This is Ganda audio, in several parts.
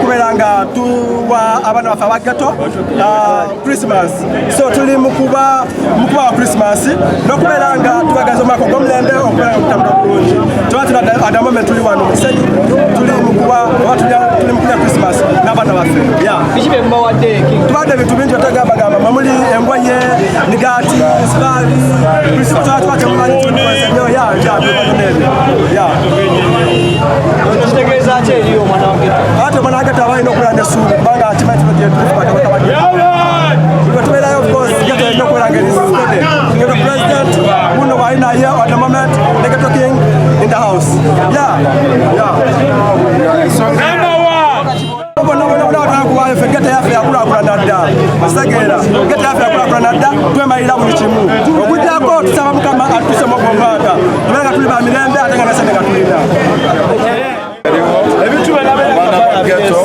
okuberanga tuwa abana bafa bagato Christmas. So tuli mukuba wa Christmas nokuberanga tubagaza omwaka gw'omulembe okuberanga kutambula bulungi. At the moment tuli wano musenyi tuli mukuba tuli mukuba Christmas n'abana baffe. Bikibe mbawadde tubadde ebintu bingi otagambagamba mamuli engoye migati sukali kitegeeza ki eri omwana wa geto ate omwana wa geto aba alina okulanda essuubi kubanga kimanyi tubeerayo of course geto erina okubeeranga erisode geto president muno waali naye at the moment the Geto King in the house Geto yaffe yakulaakulana dda kitegeera geto yaffe yakulaakulana dda twemalira buli kimu okujjako tusaba mukama atuuse mogombaaka tubeera tuli ba mirembe ate nga nasene nga tulina ebintu abaana ba geto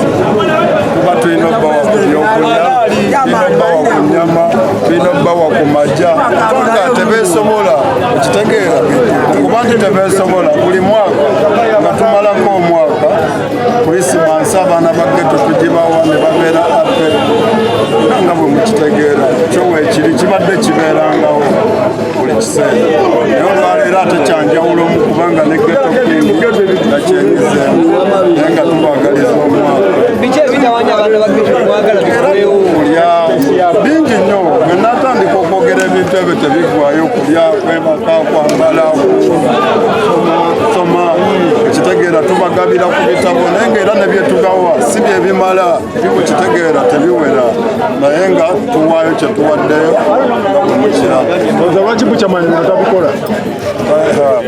kuba tulina obbawa ku byokulya tulina obbawa ku nyama tulina obbawa ku majja nga tebeesobola okitegeera kuba nti tebeesobola buli mwaka nga tumalako omwaka Christmas abaana ba geto tugibawa ne babeera ape nga bwe mukitegeera kyo weekiri kibadde kibeerangawo buli kiseera naye olwaleero ate kyanjawulo mu kubanga ne Geto King nga kyenyizeemu naye nga tubagaliza omwaka biki ebitawanya abaana ba geto mwagala bikolewo kulya bingi nnyo bwe natandika okwogera ebintu ebyo tebivaayo kulya kwebaka kwambala soma ekitegeera tubagabira ku bitabo naye ngaera ne byetugawa si byebimala bikukitegeera tebiwera naye nga tuwaayo kyetuwaddeyo nga bwemukiraba lwaki bukyamani natabikola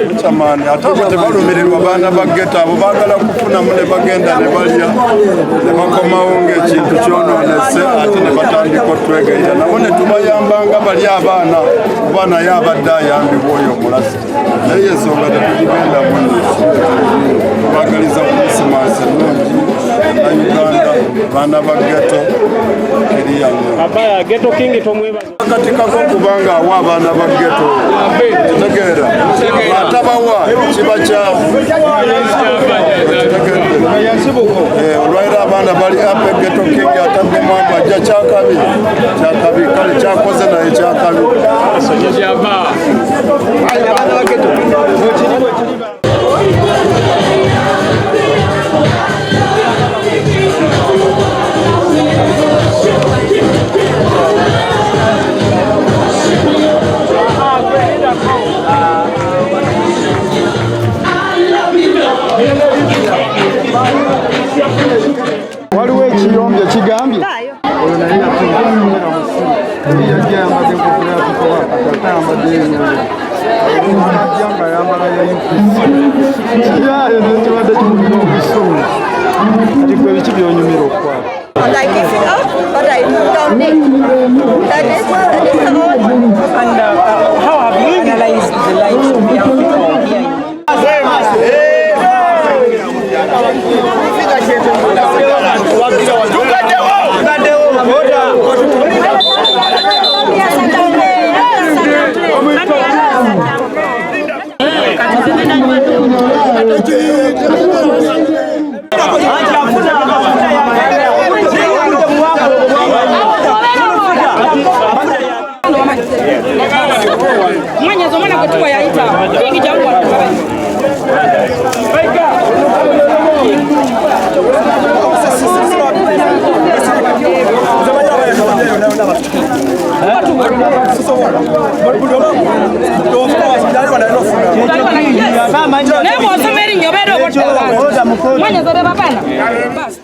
bukyamani ate abo tebalumirirwa baana ba geto abo baagala kufunamu ne bagenda ne balya ne bakomawo ng'ekintu kyonoonese ate ne batandika otwegayira nabo ne tubayambanga bali abaana kuba naye abadde ayambibwa oyo omulasi naye ensonga tetugigendamu tubagaliza Christmas ennungi na Uganda baana ba geto kiriya abaya Geto King tomwebaza akatikako kubanga awa abaana ba geto kitegeera atabawa kiba kyavu olwaira abaana bali ape Geto King ataddemu amajja kyakabi kale kyakoze naye kyakabi waliwo ekiyombe kigambye oyo naye yatuuera musi yajja yambadde nkokula tukoba kati ayambadde ajja nga yambala ya UPC kiyayo nekibadde kimulina obusungu kati gwe biki byonyumira okukwata I give it up, but I don't need that is all. and how have you analyzed the lives of young people here Mwenyezo mwana kutuwa yaita kingi jangu wa Nemo wasomeri nyobero kwa mwenyezo beba bana basi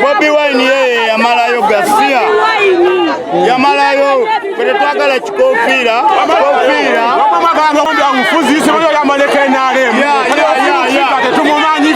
Bobi Wine yeye yamalayo gasia yamalayo kwetetwagala kikofira bagamba ombi amufuzise byo yamaleka enale tetumumanyi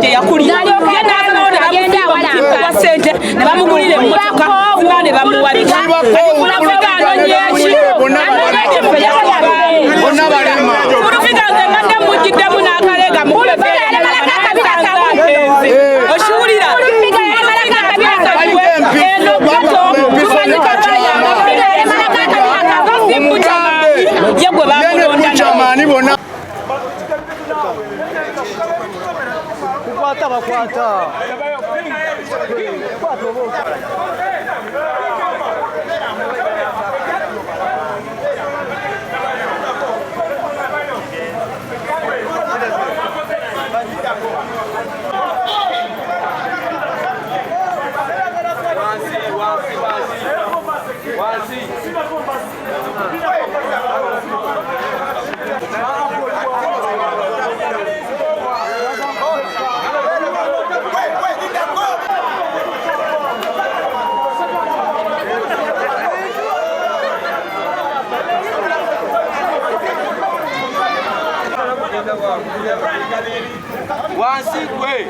gye yakulira ye n'abawo ne bamuwa ssente ne bamugulira emmotoka kuba ne bamuwa Urufiga nze ngande mujjiddemu n'akaleega oshuwulira eno gato ye gwe bamulonda kukwata bakwata wansi gwe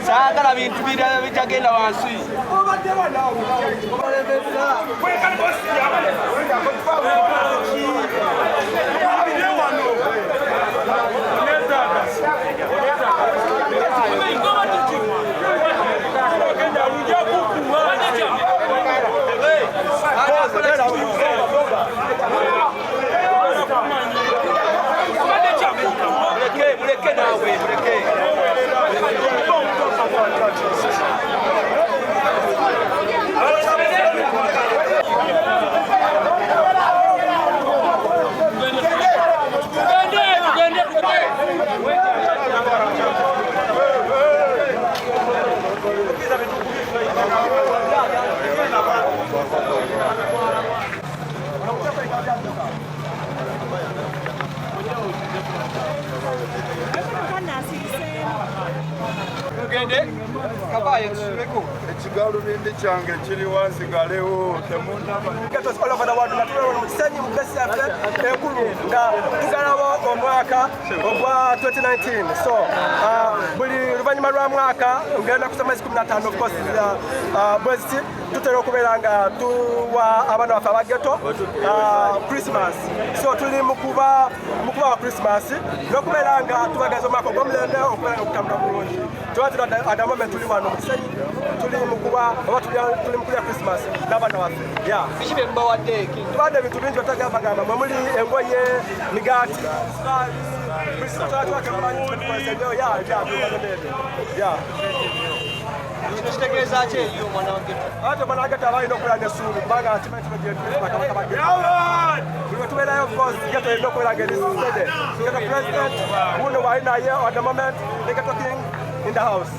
saagala bintu birala bitagenda wansi ekigalubindi kyange kiri wansi galewo temundaba mukisenyi mugesi yaffe enkulu nga tugalawo omwaka ogwa 2019 so buli luvannyuma lwa mwaka ngenda kusoma ezi 15 of course bweziti tutera okubeera nga tuwa abaana baffe abageto Christmas so tuli mukuba wa Christmas n'okubeera nga tubagaza omwaka ogw'omulembe okubeera nga okutambula bulungi tuwatira at the moment tuli wano mukisenyi tuli mukuba oba tuli mukulya Christmas n'abaana baffe tubadde ebintu bingi otagambagamba mwe muli engoye migaati kino kitegeeza ki eyo omwana wa geto ate omwana wa geto aba alina okubeera n'essuubi kubanga buli wetubeerayo geto erina okubeera nga erisede geto president wuno waali naye at the moment ne geto king in the house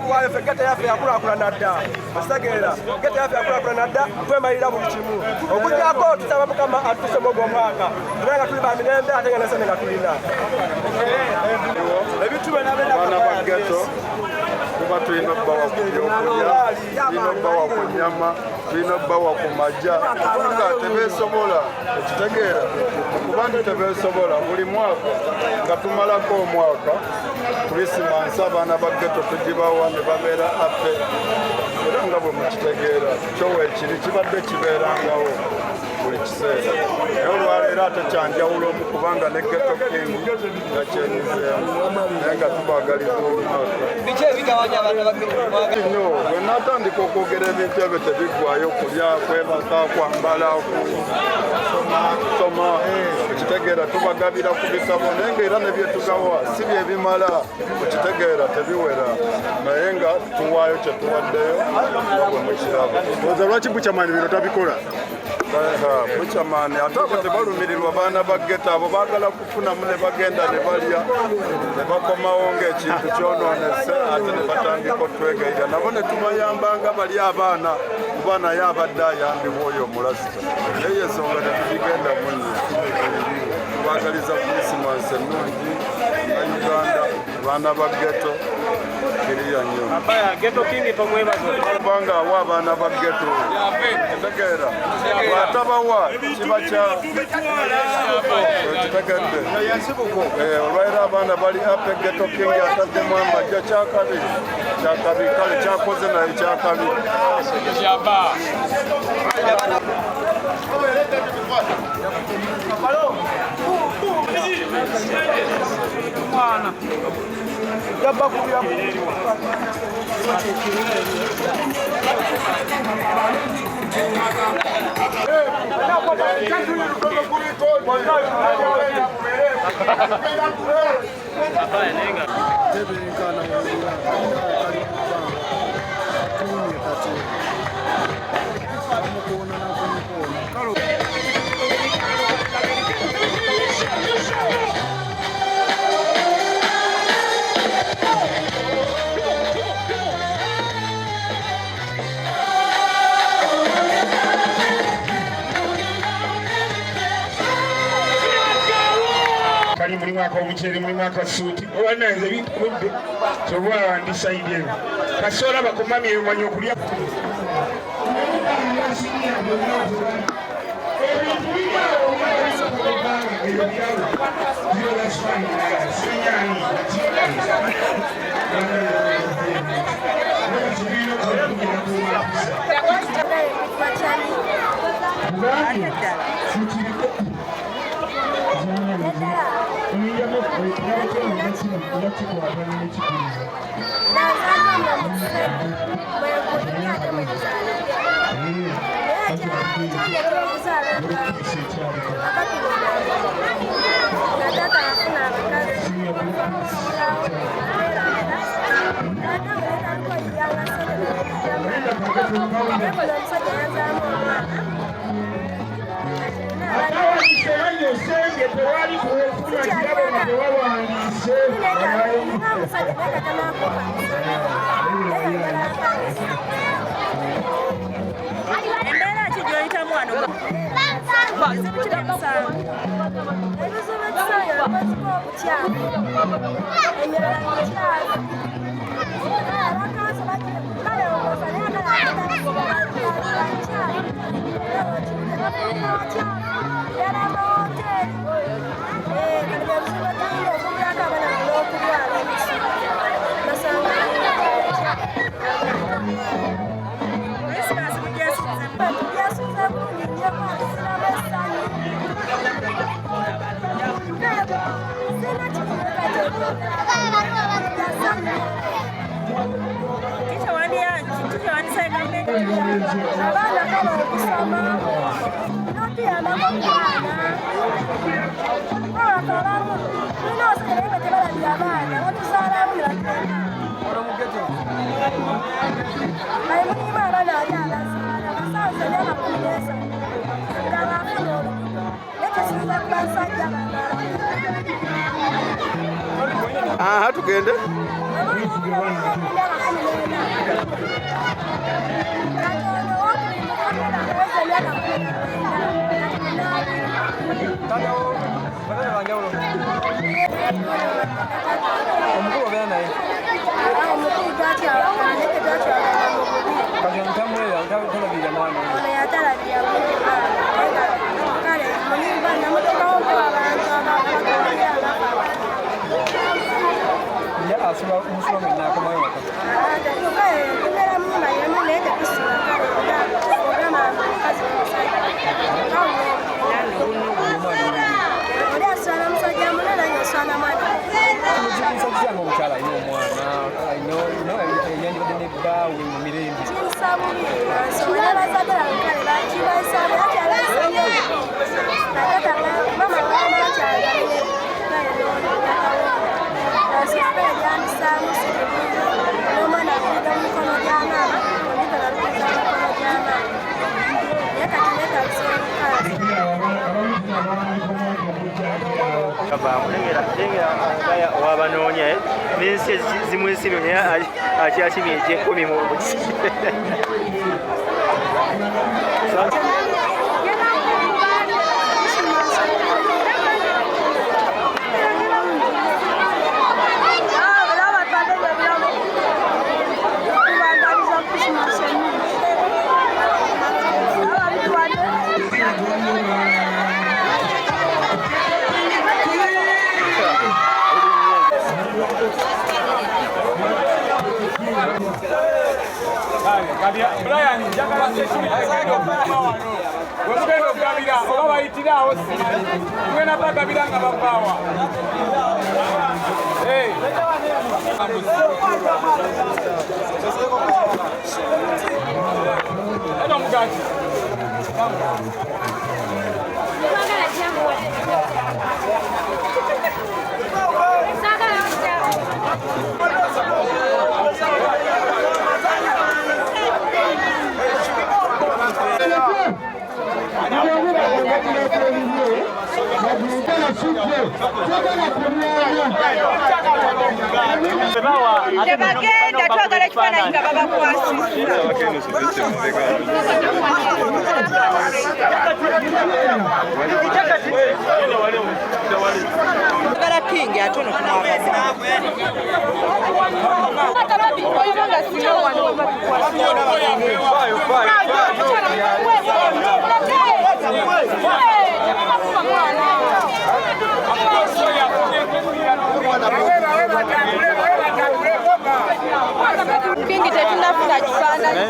kuwayo ffe geto yaffe yakulaakulana dda ositegeera geto yaffe yakulaakulana dda twemalira buli kimu okujjako tusaba mukama atutusemu ogwo omwaka tubere nga tuli ba mirembe ate nga nesene nga tulina abaana ba geto kuba tulina obbawa ku byokulya tulina obbawa ku nyama tulina obbawa ku majja nga tebeesobola ekitegeera okuba nti tebeesobola buli mwaka nga tumalako omwaka krisimansi abaana ba geto tugibawa ne babeera ape era nga bwe mukitegeera kyoweekiri kibadde kibeerangawo buli kiseera naye olwaleero ate kyanjawulo omu kubanga ne geto king nga kyenyizeemu naye nga tubaagaliza omwaka biki ebigabanya abaana ba geto nnyo bwe natandika okwogera ebintu ebyo tebiggwayo kulya kwebaka kwambala kusoma ekitegeera tubagabira ku bitabo naye ngaera ne byetugawa si byebimala ekitegeera tebiwera naye nga tuwaayo kye tuwaddeyo nga bwe mukiraba oza lwaki bukyamani bino tabikola bukyamaani ate abo tebalumirirwa baana ba geto abo baagala kufunamu ne bagenda ne balya ne bakomawo ng'ekintu kyonoonese ate ne batandika otwegayira nabo ne tubayambanga bali abaana kuba naye abadde ayambibwa oyo omulasita naye yensonga tetubigenda munye tubagaliza krisimansi ennungi nga Uganda baana ba geto kiriyo nnyo. Ghetto King tumwebaza. Kubanga awa abaana ba ghetto. Tegeera. Bw'atabawa kiba kya kitegedde. Olwaira abaana bali ape Ghetto King ataddemu amajja kyakabi. Kyakabi kale kyakoze naye kyakabi. Kali muri mwaka w'umuceri muri mwaka suti obananze bikudde toba ndisaidye kasora bakomamye manyo kulya Tugende. Wabanonye minsi zimwisiro ne akyakimye ekikumi mu buki Brian, njagala sekirikagenda okuvuma wano. Bwe mugenda okugabira oba bayitira awo simanyi. Tugenda bagabira nga babaawa. Eno mugati. Tebagenda twagala ekifaananyi nga babakwasisa. Twagala King atono King tetunafuna kifaananyi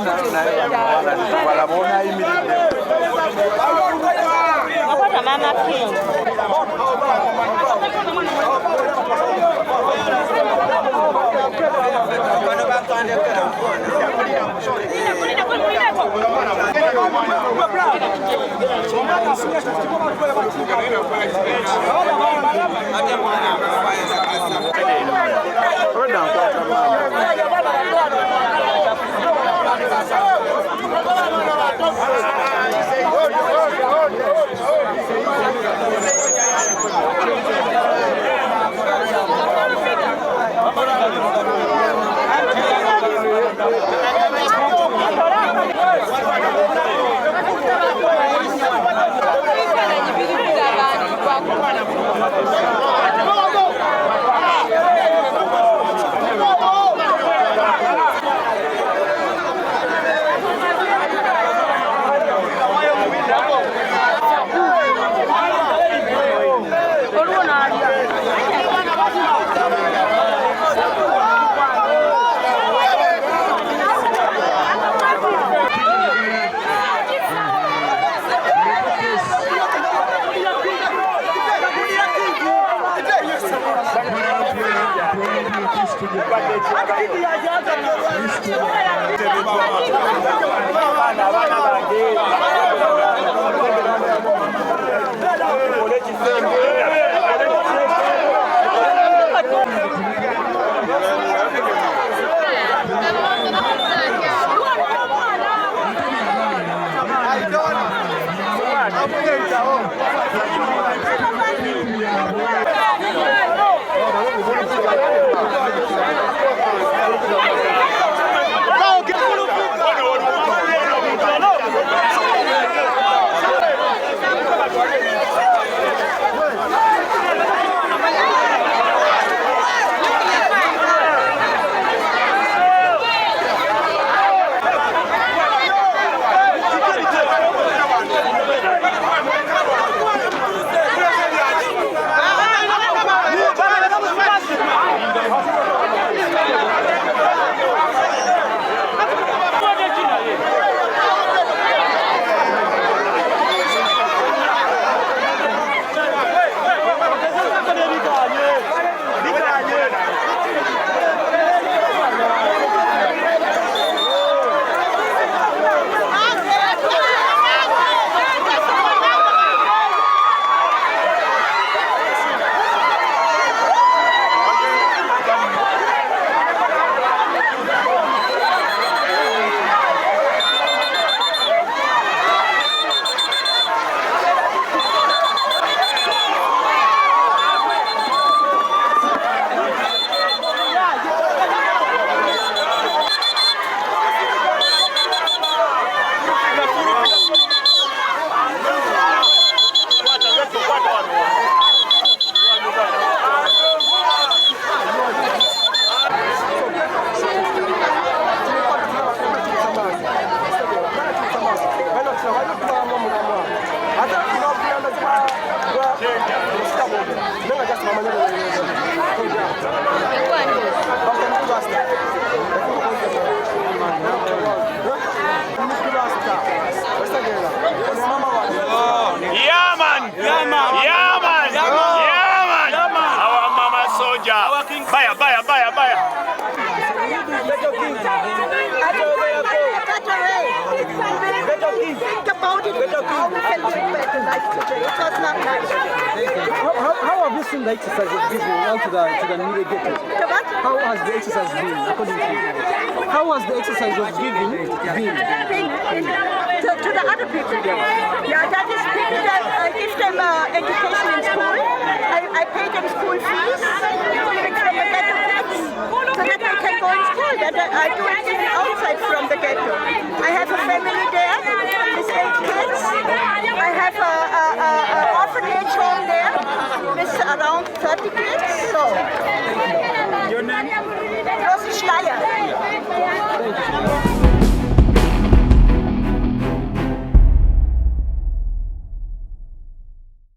akwata mama King Kaja. Baya. How have you seen the exercise of giving out to the needy ghetto? How has the exercise been, according to you? How has the exercise of giving been? To the other people. Yeah, that is people that give them education in school. I pay them school fees from the ghetto kids so that they can go in school. I do it outside from the ghetto. I have a family there with 8 kids. I have an orphanage home there with around 30 kids. So. Your name? Rosi Schleier.